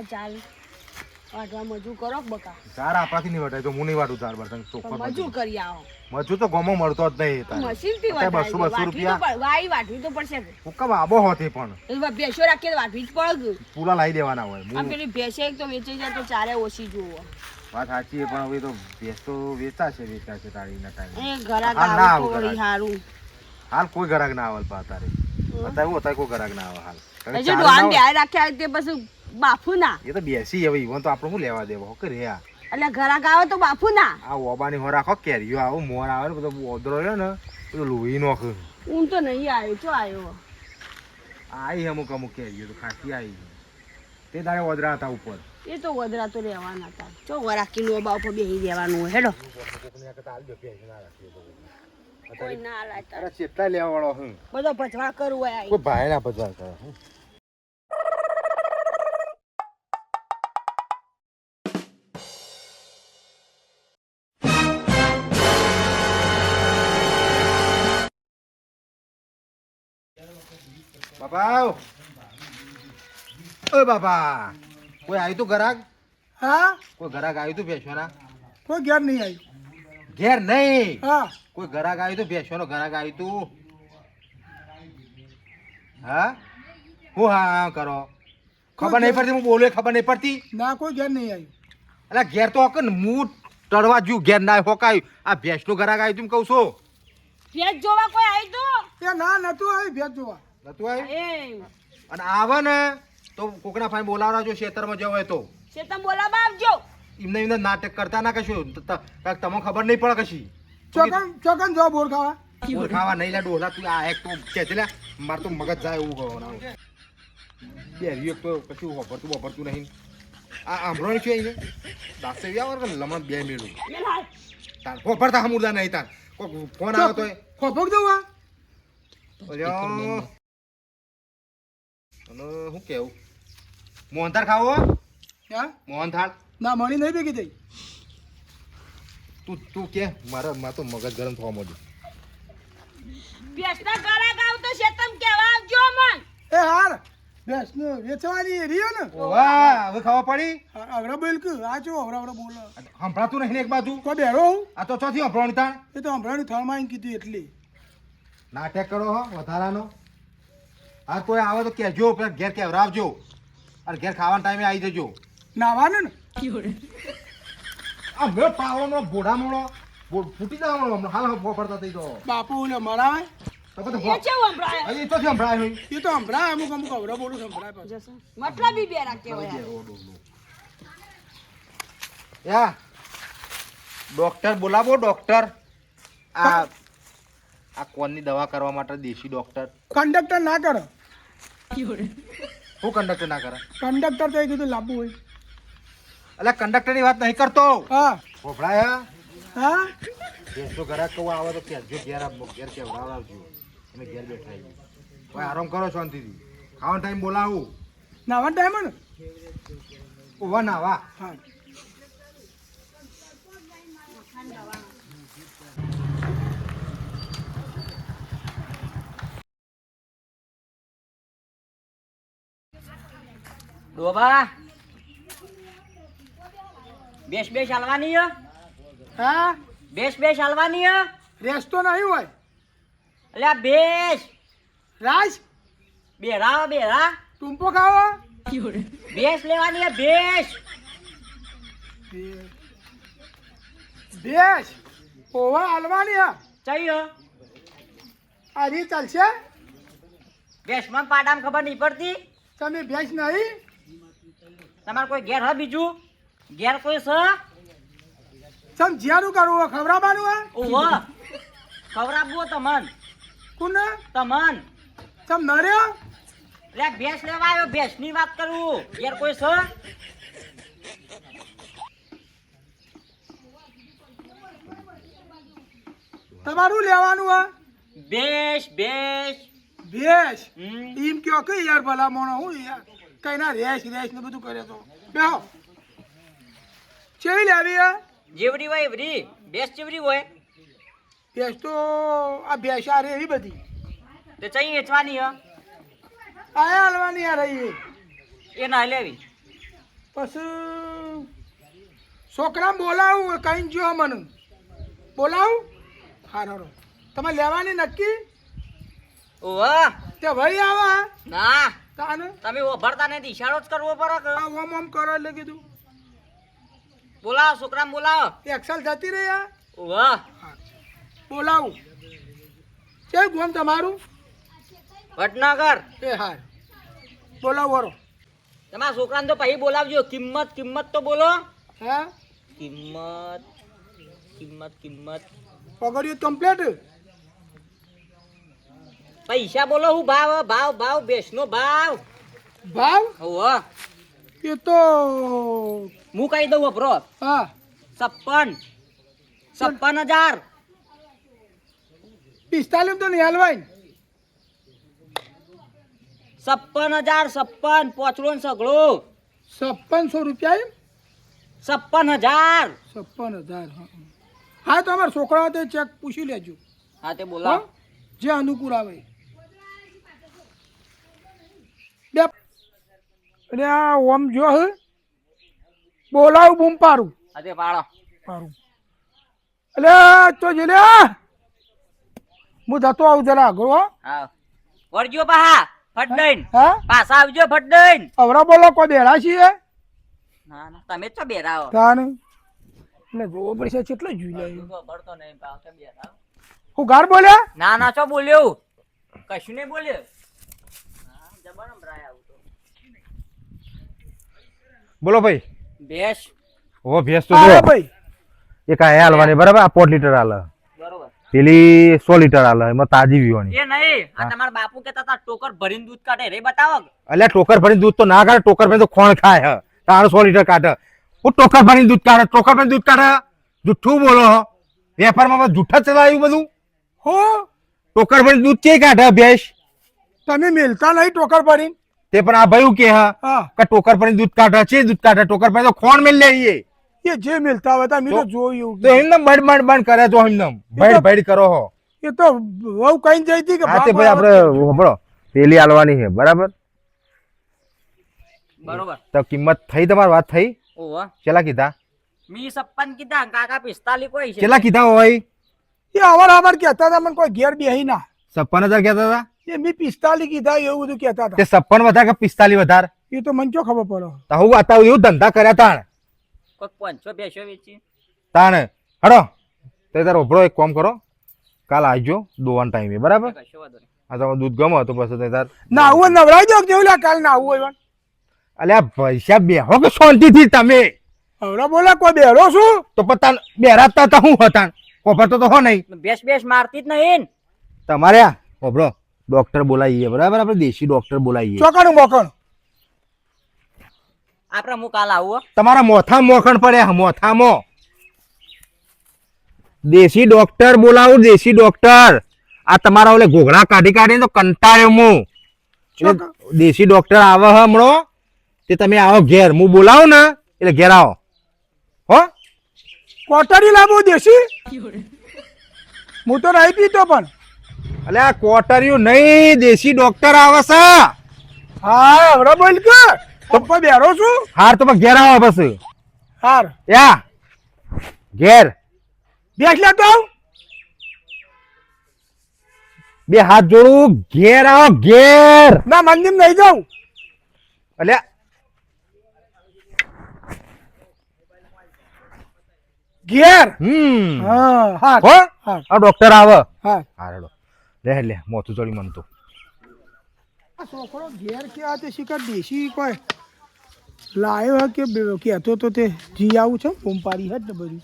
ચાલ વાટવા મજૂર કરો બકા ચાર આપણાથી નહીં વટાય તો હું નહીં વાટું ચાર બર્તન ચોખ્ખા મજૂર કરી આવો મજૂર તો ગોમાં મળતો જ નહીં મશીન થી અત્યારે 200 રૂપિયા વાઈ વાટવી તો પડશે હુકમ આબો હોતી પણ એ ભેંસો રાખીએ તો વાટવી જ પડે પૂરા લાવી દેવાના હોય આમ પેલી ભેંસે એક તો વેચાઈ જાય તો ચારે ઓછી જોવો વાત સાચી છે પણ હવે તો ભેંસ તો વેચાશે તાળીના ટાઈમે એ ઘરાક આવે તો વળી હારું હાલ કોઈ ઘરાક ના આવે પા તારે અત્યારે કોઈ ઘરાક ના આવે હાલ હજુ ડોહાન બેહાર રાખ્યા તે પછી બાફુ ના એ તો બેસી હવે ઈવન તો આપણે શું લેવા દેવા હોકે રે એટલે ઘરાક આવે તો બાફુ ના આ ઓબાની હો રાખો કેરીઓ આવો મોર આવે ને બધો ઓદરો રહ્યો ને બધું લોહી નોખ ઊન તો નહીં આવ્યો ચો આવ્યો આઈ અમુક કેરીઓ તો ખાસી આવી તે દાડે ઓદરા હતા ઉપર એ તો વધરા તો રહેવાના હતા ચો વરાકી નો બાપ બેહી દેવાનું હોય હેડો કોઈ ના લાતા અરે ચેટલા લેવા વાળો હું બધો ભજવા કરું હોય કોઈ ભાઈ ના ભજવા કરે બાપા ઓ બાપા કોઈ આવ્યું તું ઘરાક હા કોઈ ઘરાક આવ્યું તું ભેંસવાના કોઈ ઘેર નહીં આવ્યું ઘેર નહીં હા કોઈ ઘરાક આવ્યું તું ભેંસવાનો ઘરાક આવ્યું તું હા હું હા કરો ખબર નહીં પડતી હું બોલે ખબર નહીં પડતી ના કોઈ ઘેર નહીં આવ્યું એટલે ઘેર તો હક ને હું ટળવા જ્યું ઘેર ના હોકાયું આ ભેંસનું ઘરાક આવ્યું તું કહું છું ભેજ જોવા કોઈ આવી તો એ ના નતું આવ્યું ભેજ જોવા નતું આવ્યું એ અને આવે ને તો કોકના ફાઈન બોલાવજો ખેતરમાં જવો હોય તો શેતમ બોલાવા આવજો એમને નાટક કરતા ના કશું તમને ખબર નહીં પડે કશી ચોકન જો બોર ખાવા બોલ ખાવા નહીં લે ડોલા તું આ એક તો કે છે લે માર તો મગજ જાય એવું કહો બે એક તો કશું વાપરતું નહીં આ આંભળો છે એને દાસે આવો કે લમણ બે મેળું તાર વાપરતા હમુરદા નહીં તાર કોઈ ફોન આવે તો ખોફક દઉં અને શું કેવું મોહનથાળ ખાવો હા મોહનથાળ ના મણી નહીં ભેગી થઈ તું કે મારા તો મગજ ગરમ થવા માંડ્યું ભેંસના ઘરાક આવ તો શેતમ કેવા આવજો મન એ હાર બેસ ને વેચવાની રહ્યો ને વાહ હવે ખાવા પડી અગરા બોલ કે આ ચો અવરા બોલો સંભળાતું નહીં ને એક બાજુ કોઈ બેરો હું આ તો ચોથી સંભળાણી તાણ એ તો હમણાં થળમાં કીધું એટલી નાટક કરો હો વધારાનો હા કોઈ આવે તો કહેજો પેલા ઘેર કહેવરાવજો અને ઘેર ખાવાના ટાઈમે આવી જજો નાવાનું ને આ મેં પાવડો ભોડા મોડો ફૂટી જવાનો હાલ ફોફડતા થઈ તો બાપુ ને મરાવે તો બધું એ છે વંભરાય અહીં તો સંભળાય નહીં એ તો હમણાં અમુક અવરા બોલું સંભળાય પાછું મતલબ બે રાખ કેવાય યા ડોક્ટર બોલાવો ડોક્ટર આ કોનની દવા કરવા માટે દેશી ડોક્ટર કંડક્ટર ના કરો હું કંડક્ટર ના કરે કંડક્ટર તો એ કીધું લાવવું હોય એટલે કંડક્ટરની વાત નહીં કરતો હા ફોફડાય હા દેશનો ઘરાક કહું આવે તો કહેજો ઘેર કહેવડાવજો અમે ઘેર બેઠા છીએ કોઈ આરામ કરો શાંતિથી ખાવાનો ટાઈમ બોલાવું નાવા ટાઈમ ને ઓવા નાવા હા ડોબા બેસ હાલવાની હા બેસ હાલવાની રેસ તો નહીં હોય એટલે બેસ રાજ બેરા ટૂંપો ખાવો બેસ લેવાની બેસ બેસ ઓવા હાલવાની હા ચાલ્યો આ રી ચાલશે બેસમાં પાડામાં ખબર નહીં પડતી તમે ભેંસ નહીં તમારે કોઈ ઘેર હ બીજું ઘેર કોઈ છે સમ જ્યારું કરવું ખવડાવવાનું હા ઓહો ખવડાવવું તમન કોને તમન સમ નર્યો એટલે ભેંસ લેવા આવ્યો ભેંસની વાત કરું ઘેર કોઈ છે તમારું લેવાનું હા બેસ ભેંસ એમ કયો કે યાર ભલા મોણો હું યાર કઈ ના રેસ ને બધું કરે તો બેહો ચેવી લેવી હા જેવડી હોય એવડી બેસ જેવડી હોય ભેંસ તો આ ભેંસ આ રે એવી બધી તો ચઈ વેચવાની હ આયા હાલવાની યાર રહી એ ના લેવી પછી છોકરા બોલાવું કઈ જો મને બોલાવું હારો તમારે લેવાની નક્કી ઓવા તે ભાઈ આવા ના તાને તમે ઓભરતા ને ઈશારો જ કરવો પડે કે આ ઓમ કરો એટલે કીધું બોલાવો છોકરાને બોલાવો એક્સલ જતી રહી આ ઓવા બોલાવું છે ગોમ તમારું વડનગર એ હાર બોલાવો વરો તમારા છોકરાને તો પછી બોલાવજો કિંમત તો બોલો હા કિંમત પગડ્યું કમ્પ્લેટ પૈસા બોલો હું ભાવ બેસનો ભાવ ભાવ ઓવા એ તો હું કહી દઉં વપરો હા 56,000 45 તો નહીં હાલવાય 56,000 પોચડો ને સગડો 5600 રૂપિયા એમ 56,000 56,000 હા તો અમારા છોકરાઓ તે ચેક પૂછી લેજો હા તે બોલાવો હો? જે અનુકૂળ આવે બે અને આ ઓમ જો હે બોલાવું બૂમ પારું હા તે પાડો પારું એટલે તો જલે હું જતો આવું જરા આગળ હો હા વળજો પાહા ફટ હા પાછા આવજો ફટ અવરા બોલો કોઈ બેડા છીએ ના તમે જ છો બેરાઓ તાને એટલે જોવો પડશે કેટલો જોઈ લે ખબરતો નહીં પાવ કે બેરાઓ હું ગાર બોલ્યા ના છો બોલ્યો કશું નહીં બોલ્યો હા જબર સંભળાય આવું તો બોલો ભાઈ બેસ ઓ ભેંસ તો હા જો ભાઈ એક આ હાલવાની બરાબર આ 5 લીટર હાલે બરોબર પેલી 100 લીટર હાલે એમાં તાજી વિવાની એ નહીં આ તમારા બાપુ કહેતા હતા ટોકર ભરીને દૂધ કાઢે રે બતાવો અલ્યા ટોકર ભરીને દૂધ તો ના કાઢે ટોકર ભરીને તો ખોણ ખાય હ તારું 100 લીટર કાઢે હું ટોકર ભરીને દૂધ કાઢે ટોકર ભરીને દૂધ કાઢે જુઠ્ઠું બોલો હો વેપારમાં જુઠ્ઠા ચલાવ્યું બધું હો ટોકર ભરીને દૂધ કે કાઢે ભેંસ તમે મેલતા નહીં ટોકર ભરીને તે પણ આ ભાઈ કે હા હા કે ટોકર ભરીને દૂધ કાઢે છે દૂધ કાઢે ટોકર ભરીને તો ખોણ મેલ લે એ જે મિલતા હોય તમે તો જોયું તો એમને બંધ કરે તો એમને ભેડ કરો હો એ તો વહુ કઈ જઈ હતી કે હા તે ભાઈ આપણે સાંભળો પેલી હાલવાની છે બરાબર બરોબર તો કિંમત થઈ તમારી વાત થઈ ઓહો કેટલા કીધા મી 56 કીધા કાકા 45 કોઈ છે કેટલા કીધા હોય એ અવાર કહેતા હતા મને કોઈ ઘેર બેહી ના 56,000 કહેતા હતા એ મેં 45 કીધા એવું બધું કહેતા તે હતા 56 વધારે કે 45 વધારે એ તો મને ચો ખબર પડે તો હું અત્યારે એવું ધંધા કર્યા તાણ કોઈ પાંચસો બેસો વેચી તાણ હડો તે તારો ઉભરો એક કામ કરો કાલ આવજો દોવાન ટાઈમે બરાબર કશો વાંધો નહીં આ તમારે દૂધ ગમો તો પછી તે તાર ના આવું નવરાઈ દો કેવું લે કાલ ના આવું હોય અલ્યા પૈસા બેહો કે શાંતિથી તમે હવે બોલા કોઈ બેરો છું તો પતા બેરાતા તો હું હતા કોપર તો હો નહીં બેસ મારતી જ નહીં તમારે આ ઉભરો ડોક્ટર બોલાવીએ બરાબર આપણે દેશી ડોક્ટર બોલાવીએ ચોકણ મોકણ આપણે હું કાલ આવું હો. તમારા મોથા મોખણ પડે મોથામાં દેશી ડોક્ટર બોલાવું દેશી ડોક્ટર આ તમારા ઓલે ઘોઘડા કાઢીને તો કંટાળ્યો હું એટલે દેશી ડોક્ટર આવે હમણો તે તમે આવો ઘેર હું બોલાવું ને એટલે ઘેર આવો હો કોટરી લાવું દેશી હું તો રહી પીતો પણ એટલે આ કોટરિયું નહીં દેશી ડોક્ટર આવે છે હા હવે બોલ કે તો કોઈ બેરો છું હાર તમે ઘેર આવો બસ હાર યા ઘેર બેસ લેતો આવ બે હાથ જોડું ઘેર આવો ઘેર ના મંદિર નહીં જાઉં એટલે ઘેર હા હા હો હા આ ડોક્ટર આવે હા હારડો લે મોતું ચડી મન તો આ છોકરો ઘેર કે આ તે શિકાર દેશી કોઈ લાયો હે કે કહેતો તો તે જી આવું છે બૂમ પાડી હે ને બધું